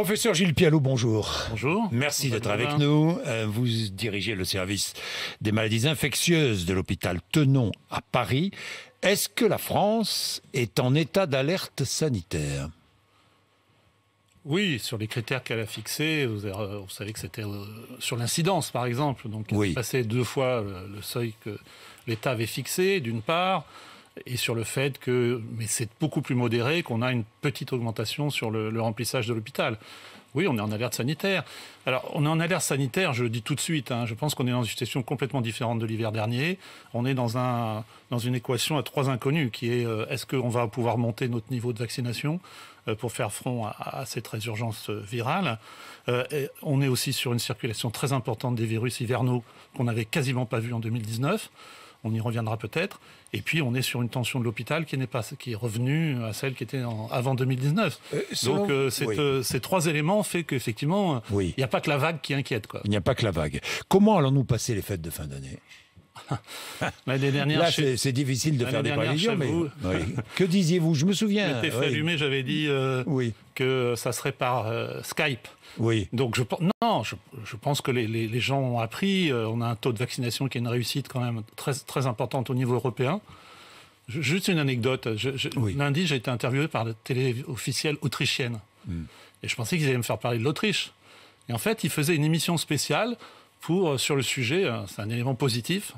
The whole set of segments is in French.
Professeur Gilles Pialot, bonjour. Bonjour. Merci d'être avec nous. Vous dirigez le service des maladies infectieuses de l'hôpital Tenon à Paris. Est-ce que la France est en état d'alerte sanitaire ? Oui, sur les critères qu'elle a fixés, vous savez que c'était sur l'incidence, par exemple. Donc, il passait 2 fois le seuil que l'État avait fixé, d'une part, et sur le fait que, mais c'est beaucoup plus modéré, qu'on a une petite augmentation sur le remplissage de l'hôpital. Oui, on est en alerte sanitaire. Alors, on est en alerte sanitaire, je le dis tout de suite, je pense qu'on est dans une situation complètement différente de l'hiver dernier. On est dans une équation à 3 inconnus, qui est est-ce qu'on va pouvoir monter notre niveau de vaccination pour faire front à cette résurgence virale. On est aussi sur une circulation très importante des virus hivernaux qu'on n'avait quasiment pas vu en 2019. On y reviendra peut-être. Et puis, on est sur une tension de l'hôpital qui est revenue à celle qui était avant 2019. Donc, ces 3 éléments font qu'effectivement, il n'y a pas que la vague qui inquiète, quoi. Il n'y a pas que la vague. Comment allons-nous passer les fêtes de fin d'année ? L'année dernière, là, c'est difficile de faire des prévisions, mais que disiez-vous ? Je me souviens. J'étais fait allumer, j'avais dit que ça serait par Skype. Oui. Donc je pense que les gens ont appris. On a un taux de vaccination qui est une réussite quand même très, très importante au niveau européen. Juste une anecdote. Lundi, j'ai été interviewé par la télé officielle autrichienne. Et je pensais qu'ils allaient me faire parler de l'Autriche. Et en fait, ils faisaient une émission spéciale sur le sujet, c'est un élément positif,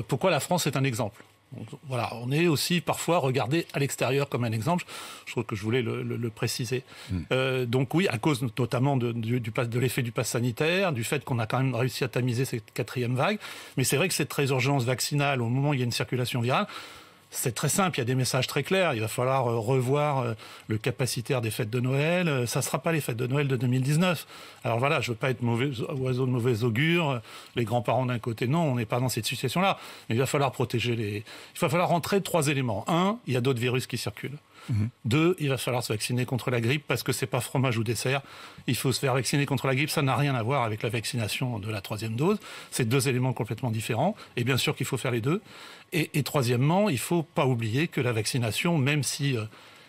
pourquoi la France est un exemple. Donc, voilà, on est aussi parfois regardé à l'extérieur comme un exemple. Je trouve que je voulais le préciser. Donc oui, à cause notamment de l'effet du pass sanitaire, du fait qu'on a quand même réussi à tamiser cette 4e vague. Mais c'est vrai que cette résurgence vaccinale, au moment où il y a une circulation virale, c'est très simple, il y a des messages très clairs. Il va falloir revoir le capacitaire des fêtes de Noël. Ça ne sera pas les fêtes de Noël de 2019. Alors voilà, je ne veux pas être oiseau de mauvais augure. Les grands-parents d'un côté, non, on n'est pas dans cette situation-là. Mais il va falloir protéger il va falloir rentrer 3 éléments. 1, il y a d'autres virus qui circulent. 2, il va falloir se vacciner contre la grippe parce que c'est pas fromage ou dessert. Il faut se faire vacciner contre la grippe. Ça n'a rien à voir avec la vaccination de la 3e dose. C'est 2 éléments complètement différents. Et bien sûr qu'il faut faire les 2. Et troisièmement, il ne faut pas oublier que la vaccination, même si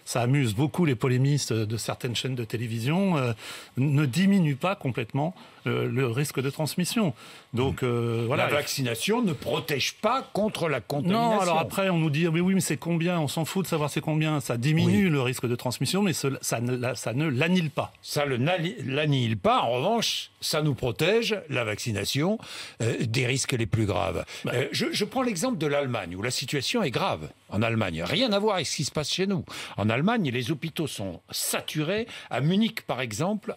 ça amuse beaucoup les polémistes de certaines chaînes de télévision, ne diminue pas complètement le risque de transmission. Donc voilà. La vaccination ne protège pas contre la contamination. Non, alors après on nous dit mais c'est combien ? On s'en fout de savoir c'est combien. Ça diminue le risque de transmission, mais ça ne l'annihile pas. Ça ne l'annihile pas. En revanche, ça nous protège, la vaccination, des risques les plus graves. Je prends l'exemple de l'Allemagne, où la situation est grave. En Allemagne, rien à voir avec ce qui se passe chez nous. En Allemagne, les hôpitaux sont saturés. À Munich, par exemple,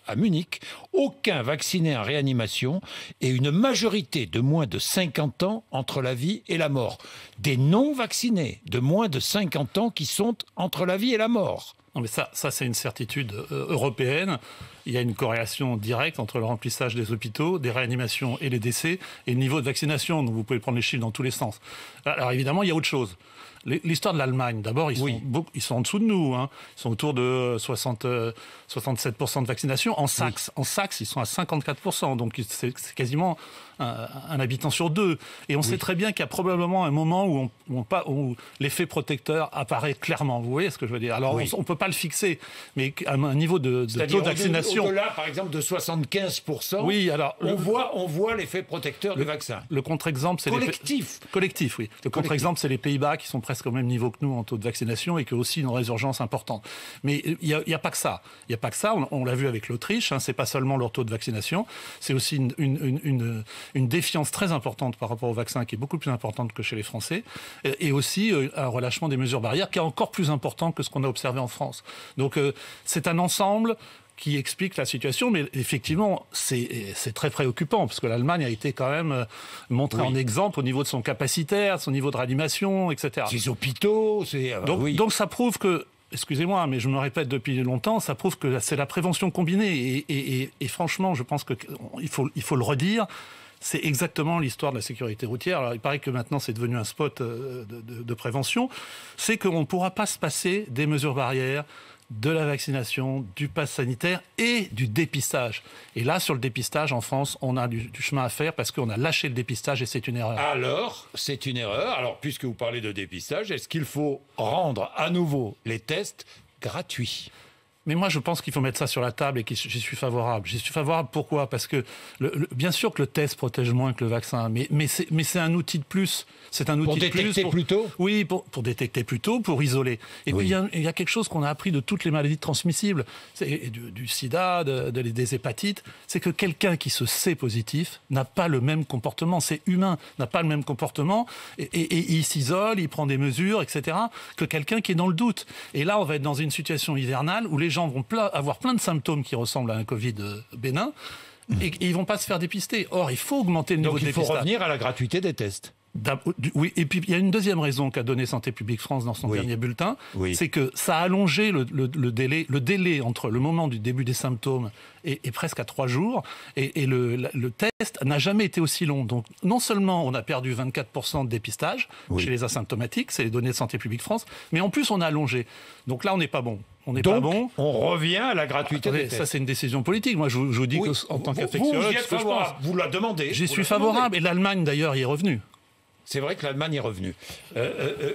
aucun vacciné en réanimation et une majorité de moins de 50 ans entre la vie et la mort. Des non-vaccinés de moins de 50 ans qui sont entre la vie et la mort. Non mais ça c'est une certitude européenne. Il y a une corrélation directe entre le remplissage des hôpitaux, des réanimations et les décès, et le niveau de vaccination. Donc vous pouvez prendre les chiffres dans tous les sens. Alors évidemment, il y a autre chose. L'histoire de l'Allemagne, d'abord, ils sont en dessous de nous. Ils sont autour de 67% de vaccination. En Saxe, ils sont à 54%. Donc c'est quasiment un habitant sur 2. Et on sait très bien qu'il y a probablement un moment où l'effet protecteur apparaît clairement. Vous voyez ce que je veux dire ? Alors on ne peut pas le fixer, mais à un niveau de taux de vaccination... Au-delà, par exemple, de 75%, alors, on voit l'effet protecteur du vaccin. Le contre-exemple, c'est... Collectif, oui. Le contre-exemple, c'est les Pays-Bas qui sont presque au même niveau que nous en taux de vaccination et qui ont aussi une résurgence importante. Mais il n'y a pas que ça. Il n'y a pas que ça. On l'a vu avec l'Autriche. C'est pas seulement leur taux de vaccination. C'est aussi une défiance très importante par rapport au vaccin qui est beaucoup plus importante que chez les Français. Et aussi un relâchement des mesures barrières qui est encore plus important que ce qu'on a observé en France. Donc c'est un ensemble qui explique la situation, mais effectivement, c'est très préoccupant, parce que l'Allemagne a été quand même montrée en exemple au niveau de son capacitaire, son niveau de réanimation, etc. Ses hôpitaux, donc ça prouve que, excusez-moi, mais je me répète depuis longtemps, ça prouve que c'est la prévention combinée, et franchement, je pense qu'il faut le redire, c'est exactement l'histoire de la sécurité routière. Alors, il paraît que maintenant, c'est devenu un spot de prévention. C'est qu'on ne pourra pas se passer des mesures barrières, de la vaccination, du pass sanitaire et du dépistage. Et là, sur le dépistage, en France, on a du chemin à faire parce qu'on a lâché le dépistage et c'est une erreur. Alors, c'est une erreur. Alors, puisque vous parlez de dépistage, est-ce qu'il faut rendre à nouveau les tests gratuits ? Mais moi, je pense qu'il faut mettre ça sur la table et que j'y suis favorable. J'y suis favorable pourquoi ? Parce que, bien sûr que le test protège moins que le vaccin, mais c'est un outil de plus. C'est un outil de plus. Pour détecter plus tôt ? Oui, pour détecter plus tôt, pour isoler. Et puis, il y a quelque chose qu'on a appris de toutes les maladies transmissibles, du sida, des hépatites, c'est que quelqu'un qui se sait positif n'a pas le même comportement. C'est humain, n'a pas le même comportement. Et il s'isole, il prend des mesures, etc., que quelqu'un qui est dans le doute. Et là, on va être dans une situation hivernale où les gens vont avoir plein de symptômes qui ressemblent à un Covid bénin et ils ne vont pas se faire dépister. Or, il faut augmenter le niveau de dépistage. Donc il faut revenir à la gratuité des tests. Oui, et puis il y a une deuxième raison qu'a donnée Santé publique France dans son dernier bulletin, c'est que ça a allongé le délai entre le moment du début des symptômes et presque à 3 jours, et le test n'a jamais été aussi long. Donc non seulement on a perdu 24% de dépistage chez les asymptomatiques, c'est les données de Santé publique France, mais en plus on a allongé. Donc là on n'est pas bon. On revient à la gratuité des tests. Ça, c'est une décision politique. Moi, je vous dis qu'en tant qu'infectiologue, vous la demandez. J'y suis favorable. Et l'Allemagne, d'ailleurs, y est revenue. C'est vrai que l'Allemagne est revenue.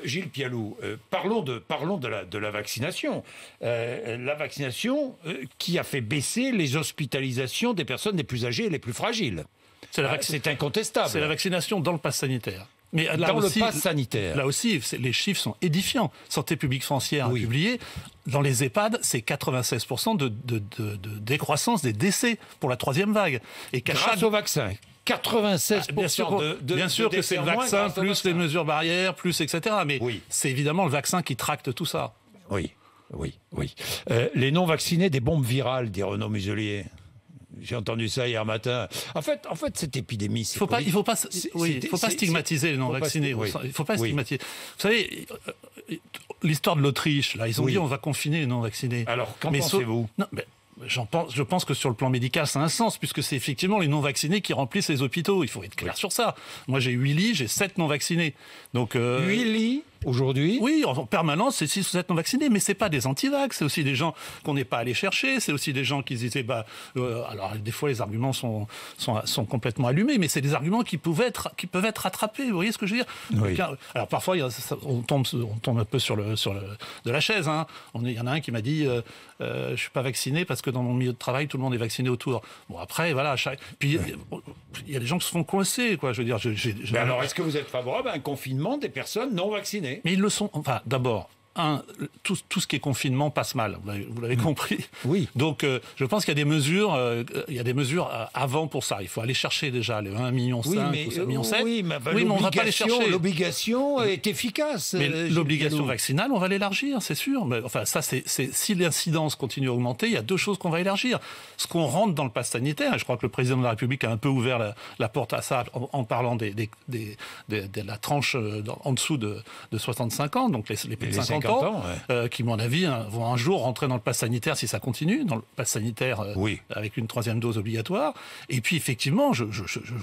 Gilles Pialou, parlons de la vaccination. La vaccination qui a fait baisser les hospitalisations des personnes les plus âgées et les plus fragiles. C'est incontestable. C'est la vaccination dans le pass sanitaire. Mais là dans aussi, le pass sanitaire. Là aussi, les chiffres sont édifiants. Santé publique française a publié, dans les EHPAD, c'est 96% de décroissance des décès pour la 3e vague. Et grâce au vaccin. 96% bien sûr que c'est le vaccin, plus les mesures barrières, plus etc. Mais c'est évidemment le vaccin qui tracte tout ça. Oui. Les non-vaccinés, des bombes virales, dit Renaud Muselier. J'ai entendu ça hier matin. En fait, cette épidémie, c'est... Il ne faut pas stigmatiser les non-vaccinés. Il ne faut pas stigmatiser. Vous savez, l'histoire de l'Autriche, là, ils ont dit on va confiner les non-vaccinés. Alors, qu'en pensez-vous ? Je pense que sur le plan médical, ça a un sens, puisque c'est effectivement les non-vaccinés qui remplissent les hôpitaux. Il faut être clair sur ça. Moi, j'ai 8 lits, j'ai 7 non-vaccinés. Donc, 8 lits aujourd'hui ? Oui, en permanence, c'est 6 ou 7 non-vaccinés. Mais ce n'est pas des anti-vax, c'est aussi des gens qu'on n'est pas allé chercher. C'est aussi des gens qui disaient... alors, des fois, les arguments sont complètement allumés, mais c'est des arguments qui peuvent être rattrapés. Vous voyez ce que je veux dire ? Alors, parfois, on tombe un peu de la chaise. Hein. Il y en a un qui m'a dit je ne suis pas vacciné parce que dans mon milieu de travail, tout le monde est vacciné autour. Bon, après, voilà. Puis, il y a des gens qui se font coincer, quoi. Je veux dire... Mais alors, est-ce que vous êtes favorable à un confinement des personnes non vaccinées ? Mais ils le sont. Enfin, d'abord, tout ce qui est confinement passe mal. Vous l'avez compris. Oui. Donc, je pense qu'il y a des mesures. Avant pour ça. Il faut aller chercher déjà les 1,5 million ou 1,7 million. Oui, mais on ne va pas les chercher. L'obligation est efficace. Mais l'obligation vaccinale, on va l'élargir, c'est sûr. Mais, enfin, ça, si l'incidence continue à augmenter, il y a 2 choses qu'on va élargir. Ce qu'on rentre dans le pass sanitaire, et je crois que le président de la République a un peu ouvert la porte à ça en parlant de la tranche en dessous de 65 ans, donc les plus de 50 ans, qui, à mon avis, vont un jour rentrer dans le pass sanitaire si ça continue, dans le pass sanitaire avec une 3e dose obligatoire. Et puis, effectivement, je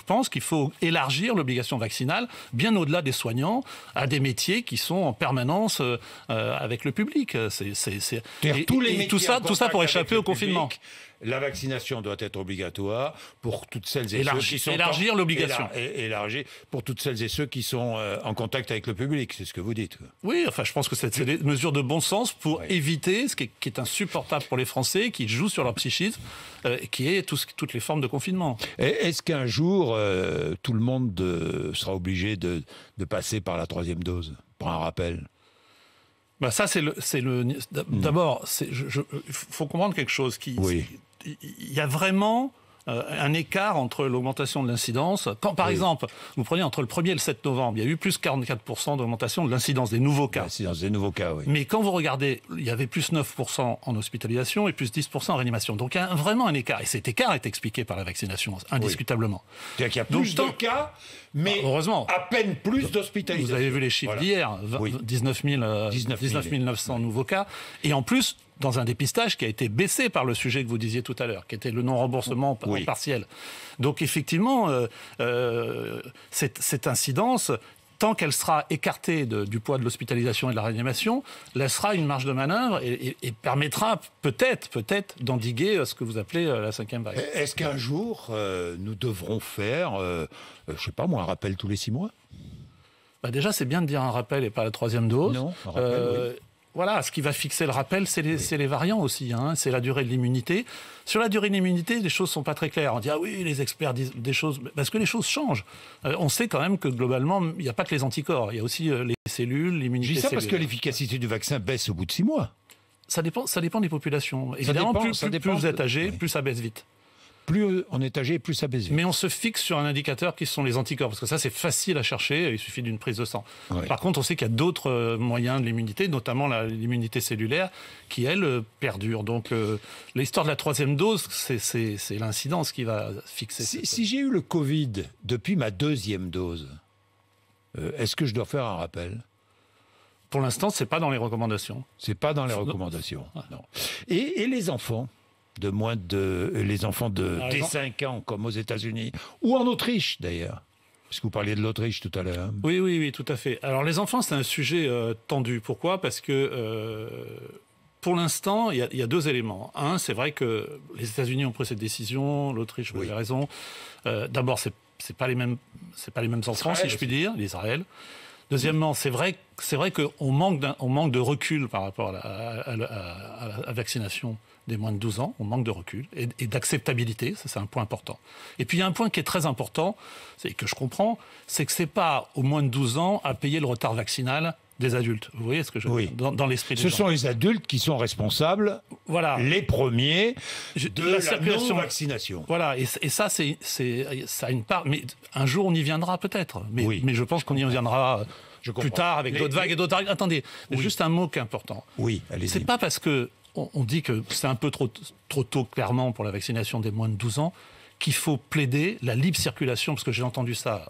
pense qu'il faut élargir l'obligation vaccinale bien au-delà des soignants à des métiers qui sont en permanence avec le public. Tout ça pour échapper au confinement. La vaccination doit être obligatoire pour toutes celles et ceux qui sont... Élargir l'obligation. Élargir pour toutes celles et ceux qui sont en contact avec le public, c'est ce que vous dites. Oui, enfin, je pense que c'est des mesures de bon sens pour éviter ce qui est insupportable pour les Français, qui jouent sur leur psychisme, qui est toutes les formes de confinement. Est-ce qu'un jour, tout le monde sera obligé de passer par la 3e dose, pour un rappel ? Ça, d'abord, il faut comprendre quelque chose. Il y a vraiment un écart entre l'augmentation de l'incidence. Quand, par exemple, vous prenez entre le 1er et le 7 novembre, il y a eu plus 44% d'augmentation de l'incidence des nouveaux cas. L'incidence des nouveaux cas, oui. Mais quand vous regardez, il y avait plus 9% en hospitalisation et plus 10% en réanimation. Donc il y a vraiment un écart. Et cet écart est expliqué par la vaccination, indiscutablement. C'est-à-dire qu'il y a plus de cas, mais heureusement, à peine plus d'hospitalisation. Vous avez vu les chiffres d'hier, 19 900 nouveaux cas. Et en plus, dans un dépistage qui a été baissé par le sujet que vous disiez tout à l'heure, qui était le non-remboursement partiel. Donc effectivement, cette incidence, tant qu'elle sera écartée du poids de l'hospitalisation et de la réanimation, laissera une marge de manœuvre et permettra peut-être d'endiguer ce que vous appelez la 5e vague. Est-ce qu'un jour, nous devrons faire, je ne sais pas moi, un rappel tous les 6 mois ? Déjà, c'est bien de dire un rappel et pas la 3e dose. Non, un rappel, voilà, ce qui va fixer le rappel, c'est les variants aussi, hein, c'est la durée de l'immunité. Sur la durée de l'immunité, les choses sont pas très claires. On dit, ah oui, les experts disent des choses, parce que les choses changent. On sait quand même que globalement, il n'y a pas que les anticorps, il y a aussi les cellules, l'immunité cellulaire. Je dis ça parce que cellulaire. l'efficacité du vaccin baisse au bout de 6 mois. Ça dépend des populations. Évidemment, plus vous êtes âgé, plus ça baisse vite. Plus on est âgé, plus ça baisse vite. Mais on se fixe sur un indicateur qui sont les anticorps, parce que ça, c'est facile à chercher, il suffit d'une prise de sang. Oui. Par contre, on sait qu'il y a d'autres moyens de l'immunité, notamment l'immunité cellulaire, qui, elle, perdure. Donc, l'histoire de la 3e dose, c'est l'incidence qui va fixer. Si j'ai eu le Covid depuis ma 2e dose, est-ce que je dois faire un rappel ? Pour l'instant, c'est pas dans les recommandations. C'est pas dans les recommandations. Non. Et les enfants de moins de les enfants dès 5 ans, comme aux États-Unis, ou en Autriche d'ailleurs, puisque vous parliez de l'Autriche tout à l'heure. Oui, tout à fait. Alors les enfants, c'est un sujet tendu. Pourquoi ? Parce que pour l'instant, il y a 2 éléments. Un, c'est vrai que les États-Unis ont pris cette décision, l'Autriche, vous avez raison. D'abord, c'est pas les mêmes enfants, si je puis dire, l'Israël. Deuxièmement, c'est vrai qu'on manque de recul par rapport à la vaccination des moins de 12 ans, on manque de recul et d'acceptabilité, ça c'est un point important. Et puis il y a un point qui est très important, c'est que je comprends, c'est que c'est pas aux moins de 12 ans à payer le retard vaccinal des adultes. Vous voyez ce que je veux dire dans l'esprit des gens. Ce sont les adultes qui sont responsables, les premiers, de la non-vaccination. Voilà, et ça, ça a une part. Mais un jour, on y viendra peut-être. Mais je pense qu'on y viendra plus tard avec d'autres vagues et d'autres. Attendez, juste un mot qui est important. Oui, allez-y. C'est pas parce que on dit que c'est un peu trop tôt, clairement, pour la vaccination des moins de 12 ans, qu'il faut plaider la libre circulation, parce que j'ai entendu ça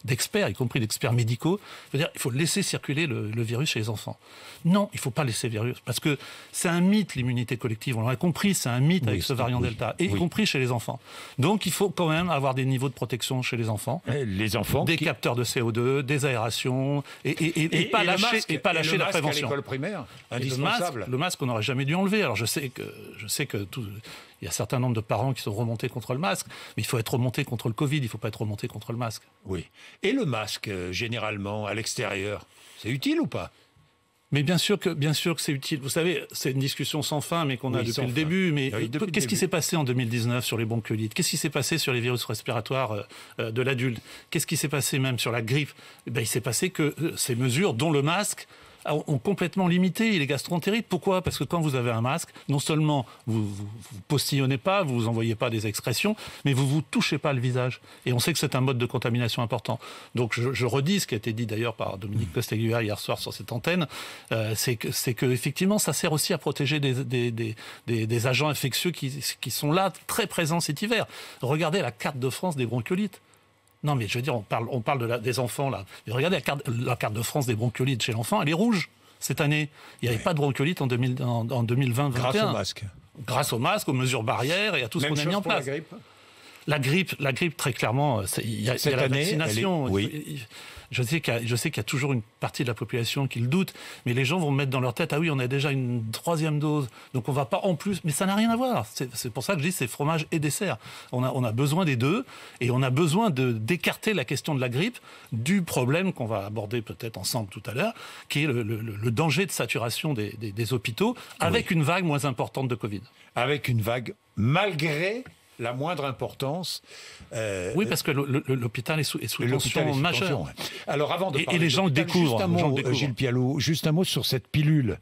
d'experts, y compris d'experts médicaux, il faut laisser circuler le virus chez les enfants. Non, il ne faut pas laisser le virus, parce que c'est un mythe, l'immunité collective, on l'a compris, c'est un mythe avec ce variant Delta, et y compris chez les enfants. Donc il faut quand même avoir des niveaux de protection chez les enfants. Des capteurs de CO2, des aérations, et pas lâcher la prévention. À l'école primaire, indispensable. Le masque, on n'aurait jamais dû enlever. Alors je sais que il y a un certain nombre de parents qui sont remontés contre le masque, mais il faut être remonté contre le Covid, il ne faut pas être remonté contre le masque. Oui. Et le masque, généralement, à l'extérieur, c'est utile ou pas ? Mais bien sûr que c'est utile. Vous savez, c'est une discussion sans fin, mais qu'on a depuis le début. Mais qu'est-ce qui s'est passé en 2019 sur les bronchiolites ? Qu'est-ce qui s'est passé sur les virus respiratoires de l'adulte ? Qu'est-ce qui s'est passé même sur la grippe ? Il s'est passé que ces mesures, dont le masque, ont complètement limité les gastroentérites. Pourquoi ? Parce que quand vous avez un masque, non seulement vous postillonnez pas, vous envoyez pas des excrétions, mais vous touchez pas le visage. Et on sait que c'est un mode de contamination important. Donc je redis ce qui a été dit d'ailleurs par Dominique Costeguière hier soir sur cette antenne, c'est que effectivement ça sert aussi à protéger des agents infectieux qui sont là, très présents cet hiver. Regardez la carte de France des bronchiolites. Non, mais je veux dire, on parle des enfants, là. Mais regardez la carte de France des bronchiolites chez l'enfant, elle est rouge cette année. Il n'y avait pas de bronchiolite en 2020-2021. Grâce au masque. Grâce au masque, aux mesures barrières et à tout ce qu'on a mis en place. La grippe, très clairement, il y a la vaccination. Je sais qu'il y a toujours une partie de la population qui le doute, mais les gens vont mettre dans leur tête, ah oui, on a déjà une 3e dose, donc on va pas en plus, mais ça n'a rien à voir. C'est pour ça que je dis c'est fromage et dessert. On a besoin des deux, et on a besoin d'écarter la question de la grippe du problème qu'on va aborder peut-être ensemble tout à l'heure, qui est le danger de saturation des hôpitaux, avec une vague moins importante de Covid. Avec une vague, malgré la moindre importance. Oui, parce que l'hôpital est sous tension majeure. Alors, avant de parler et les gens le découvrent. Juste un mot, Gilles Pialot, juste un mot sur cette pilule.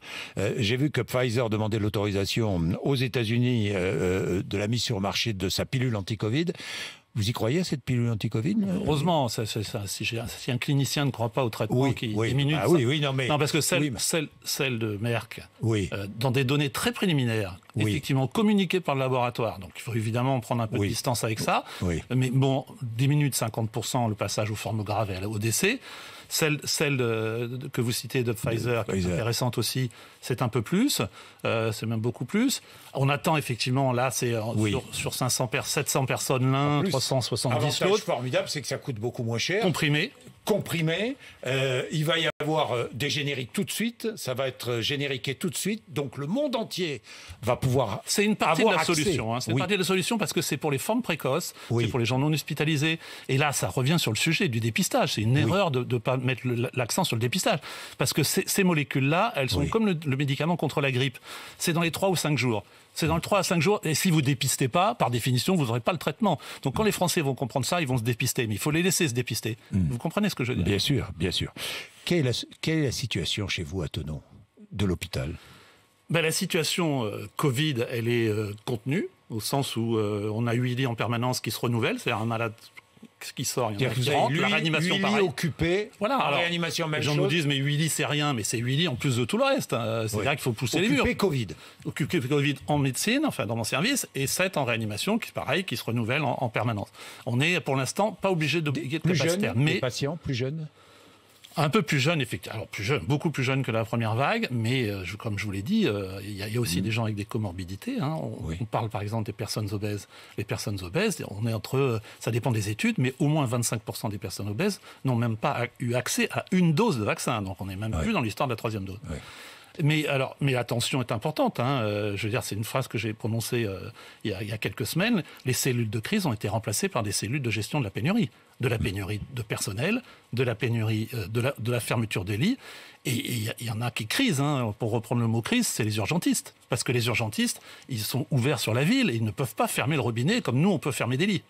J'ai vu que Pfizer demandait l'autorisation aux États-Unis de la mise sur le marché de sa pilule anti-Covid. Vous y croyez à cette pilule anti-Covid ? Heureusement, si un clinicien ne croit pas au traitement qui diminue... Non, parce que celle de Merck, dans des données très préliminaires, effectivement communiquées par le laboratoire, donc il faut évidemment prendre un peu de distance avec ça, mais bon, diminue de 50% le passage aux formes graves et au décès. Celle que vous citez de Pfizer, qui est intéressante aussi, c'est un peu plus, c'est même beaucoup plus. On attend effectivement, là, c'est sur 700 personnes l'un, 370 l'autre. L'avantage formidable, c'est que ça coûte beaucoup moins cher. Comprimé. comprimé. Il va y avoir des génériques tout de suite. Ça va être génériqué tout de suite. Donc le monde entier va pouvoir. C'est une partie de la accès. solution. Hein. C'est une partie de la solution parce que c'est pour les formes précoces, oui. c'est pour les gens non hospitalisés. Et là, ça revient sur le sujet du dépistage. C'est une erreur de ne pas mettre l'accent sur le dépistage. Parce que ces molécules-là, elles sont comme le médicament contre la grippe. C'est dans les 3 ou 5 jours. C'est dans les 3 à 5 jours. Et si vous ne dépistez pas, par définition, vous n'aurez pas le traitement. Donc quand les Français vont comprendre ça, ils vont se dépister. Mais il faut les laisser se dépister. Vous comprenez ce que je veux dire ? Bien sûr, bien sûr. Quelle est la situation chez vous à Thonon, de l'hôpital ? La situation Covid, elle est contenue, au sens où on a 8 lits en permanence qui se renouvellent. C'est un malade qui sort, il y en a qui rentrent. La réanimation, 8 pareil. lits occupés, voilà, en réanimation, même chose. Les gens nous disent, mais 8 lits, c'est rien, mais c'est 8 lits en plus de tout le reste. C'est-à-dire qu'il faut pousser les murs. Occupés Covid en médecine, enfin dans mon service, et 7 en réanimation, qui pareil, qui se renouvellent en permanence. On est, pour l'instant, pas obligé d'obliger de capacitaire. Mais des patients plus jeunes ? Un peu plus jeune, effectivement. Alors plus jeune, beaucoup plus jeune que la première vague, mais comme je vous l'ai dit, il y a aussi des gens avec des comorbidités. Hein. On parle par exemple des personnes obèses. Les personnes obèses, on est ça dépend des études, mais au moins 25% des personnes obèses n'ont même pas eu accès à une dose de vaccin. Donc on n'est même plus dans l'histoire de la 3e dose. Mais l'attention est importante. Hein. Je veux dire, c'est une phrase que j'ai prononcée il y a quelques semaines. Les cellules de crise ont été remplacées par des cellules de gestion de la pénurie. De la pénurie de personnel, de la pénurie de la fermeture des lits. Et il y en a qui crisent. Hein. Pour reprendre le mot crise, c'est les urgentistes. Parce que les urgentistes, ils sont ouverts sur la ville et ils ne peuvent pas fermer le robinet comme nous, on peut fermer des lits.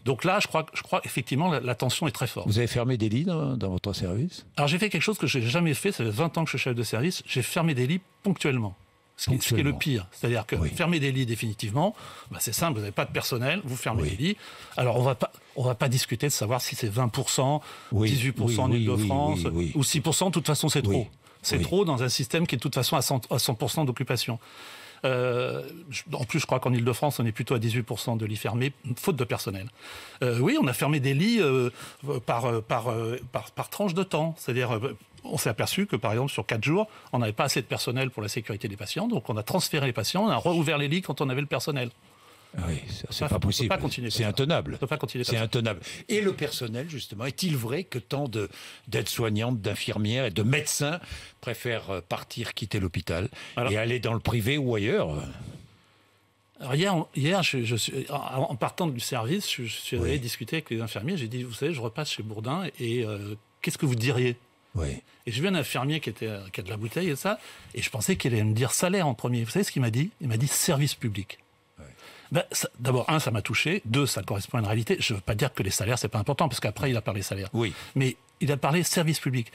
Donc là, je crois effectivement, la tension est très forte. Vous avez fermé des lits dans votre service ? Alors j'ai fait quelque chose que je n'ai jamais fait, ça fait 20 ans que je suis chef de service, j'ai fermé des lits ponctuellement. Ce qui est le pire. C'est-à-dire que fermer des lits définitivement, c'est simple, vous n'avez pas de personnel, vous fermez les lits. Alors on va pas discuter de savoir si c'est 20%, 18% en Île-de-France, ou 6%, de toute façon c'est trop. C'est trop dans un système qui est de toute façon à 100% d'occupation. En plus, je crois qu'en Île-de-France, on est plutôt à 18% de lits fermés, faute de personnel. On a fermé des lits par tranche de temps. C'est-à-dire, on s'est aperçu que, par exemple, sur 4 jours, on n'avait pas assez de personnel pour la sécurité des patients. Donc, on a transféré les patients, on a rouvert les lits quand on avait le personnel. Oui, c'est pas possible. C'est intenable. C'est intenable. Et le personnel, justement, est-il vrai que tant d'aides-soignantes, d'infirmières et de médecins préfèrent partir, quitter l'hôpital et aller dans le privé ou ailleurs ? Alors hier en partant du service, je suis allé discuter avec les infirmiers. J'ai dit, vous savez, je repasse chez Bourdin et qu'est-ce que vous diriez ? Et je vu un infirmier qui a de la bouteille et ça, et je pensais qu'il allait me dire salaire en premier. Vous savez ce qu'il m'a dit ? Il m'a dit service public. D'abord, ça m'a touché. 2, ça correspond à une réalité. Je ne veux pas dire que les salaires, c'est pas important, parce qu'après, il a parlé salaire. Mais il a parlé service public.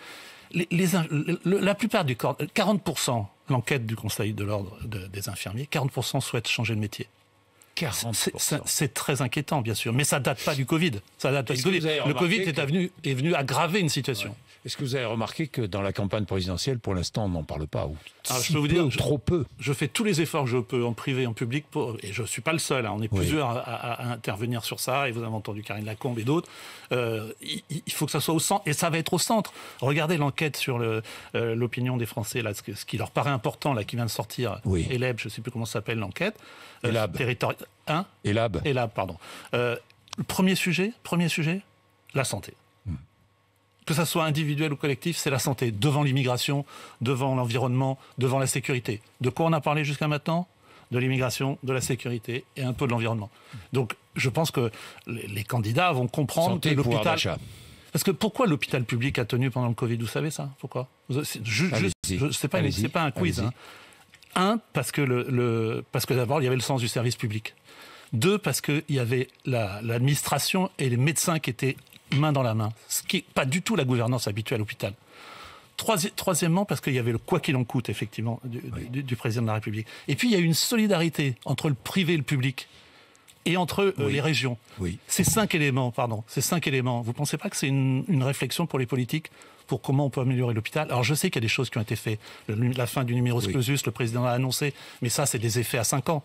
La plupart du corps, 40%, l'enquête du Conseil de l'ordre des infirmiers, 40% souhaitent changer de métier. 40%. C'est très inquiétant, bien sûr. Mais ça date pas du Covid. Le Covid est venu aggraver une situation. Est-ce que vous avez remarqué que dans la campagne présidentielle, pour l'instant, on n'en parle pas Alors, je peux vous dire, trop peu. Je fais tous les efforts que je peux, en privé, en public, et je ne suis pas le seul. On est plusieurs à intervenir sur ça, et vous avez entendu Karine Lacombe et d'autres. Il faut que ça soit au centre, et ça va être au centre. Regardez l'enquête sur l'opinion des Français, là, ce qui leur paraît important, là, qui vient de sortir. ELAB, je ne sais plus comment s'appelle l'enquête. ELAB. ELAB, pardon. Le premier sujet, la santé. Que ça soit individuel ou collectif, c'est la santé. Devant l'immigration, devant l'environnement, devant la sécurité. De quoi on a parlé jusqu'à maintenant ? De l'immigration, de la sécurité et un peu de l'environnement. Donc, je pense que les candidats vont comprendre que l'hôpital... Parce que pourquoi l'hôpital public a tenu pendant le Covid ? Vous savez ça ? Pourquoi ? C'est pas un quiz. Parce que d'abord, il y avait le sens du service public. 2, parce qu'il y avait l'administration et les médecins qui étaient main dans la main, ce qui n'est pas du tout la gouvernance habituelle à l'hôpital. Troisièmement, parce qu'il y avait le quoi qu'il en coûte, effectivement, du président de la République. Et puis, il y a eu une solidarité entre le privé et le public, et entre les régions. Ces 5 éléments, vous ne pensez pas que c'est une réflexion pour les politiques pour comment on peut améliorer l'hôpital ? Alors, je sais qu'il y a des choses qui ont été faites. La fin du numerus clausus, le président l'a annoncé, mais ça, c'est des effets à 5 ans.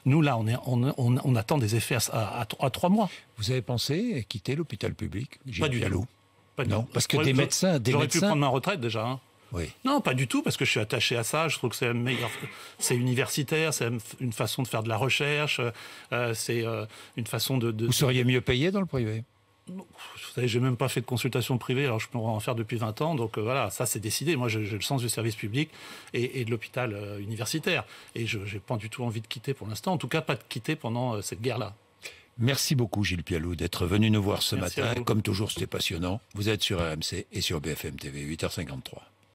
Nous, là, on attend des effets à 3 mois. Vous avez pensé quitter l'hôpital public ? Pas du tout. Non, parce que des médecins... J'aurais pu prendre ma retraite déjà. Oui. Non, pas du tout, parce que je suis attaché à ça. Je trouve que c'est universitaire, c'est une façon de faire de la recherche, c'est une façon de... Vous seriez mieux payé dans le privé ? Vous savez, j'ai même pas fait de consultation privée, alors je peux en faire depuis 20 ans, donc voilà, ça c'est décidé. Moi, j'ai le sens du service public et de l'hôpital universitaire. Et je n'ai pas du tout envie de quitter pour l'instant, en tout cas pas de quitter pendant cette guerre-là. Merci beaucoup Gilles Pialou d'être venu nous voir ce Merci matin. Comme toujours, c'était passionnant. Vous êtes sur RMC et sur BFM TV, 8h53.